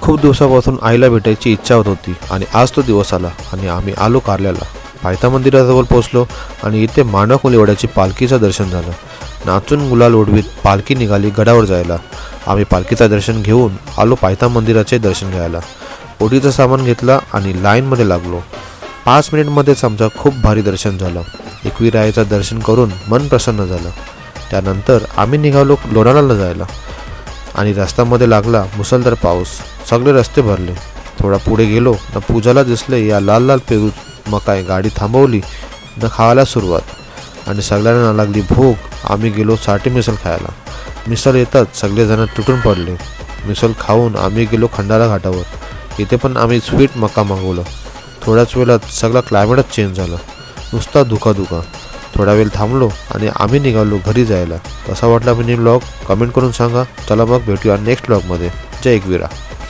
खूप दिवसापासून आईला भेटायची इच्छा होत होती आणि आज तो दिवस आला आणि आम्ही आलो कारल्याला. पायथा मंदिराजवळ पोहोचलो आणि इथे मांडव मुलीवड्याची पालखीचं दर्शन झालं. नाचून गुलाल उडवीत पालखी निघाली गडावर जायला. आम्ही पालखीचं दर्शन घेऊन आलो पायथा मंदिराचे दर्शन घ्यायला. ओटीचं सामान घेतला आणि लाईनमध्ये लागलो. 5 मिनिटमध्येच आमचं खूप भारी दर्शन झालं. एकविरायाचं दर्शन करून मन प्रसन्न झालं. त्यानंतर आम्ही निघालो लोणावळ्याला जायला आणि रस्त्यामध्ये लागला मुसळधार पाऊस. सगळे रस्ते भरले. थोडा पुढे गेलो न पूजाला दिसले या लाल लाल पेरू. मग काय गाडी थांबवली न खायला सुरुवात आणि सगळ्यांना लागली भूक. आम्ही गेलो साठी मिसळ खायला. मिसळ येतात सगळेजण तुटून पडले. मिसळ खाऊन आम्ही गेलो खंडाळा घाटावर. इथे पण आम्ही स्वीट मका मागवलं. थोड्याच वेळात सगळा क्लायमेटच चेंज झालं. नुसता धुका. थोडा वेळ थांबलो आणि आम्ही निघालो घरी जायला. कसा वाटला मिनी ब्लॉग कमेंट करून सांगा. चला मग भेटूया नेक्स्ट ब्लॉगमध्ये. जय एकविरा.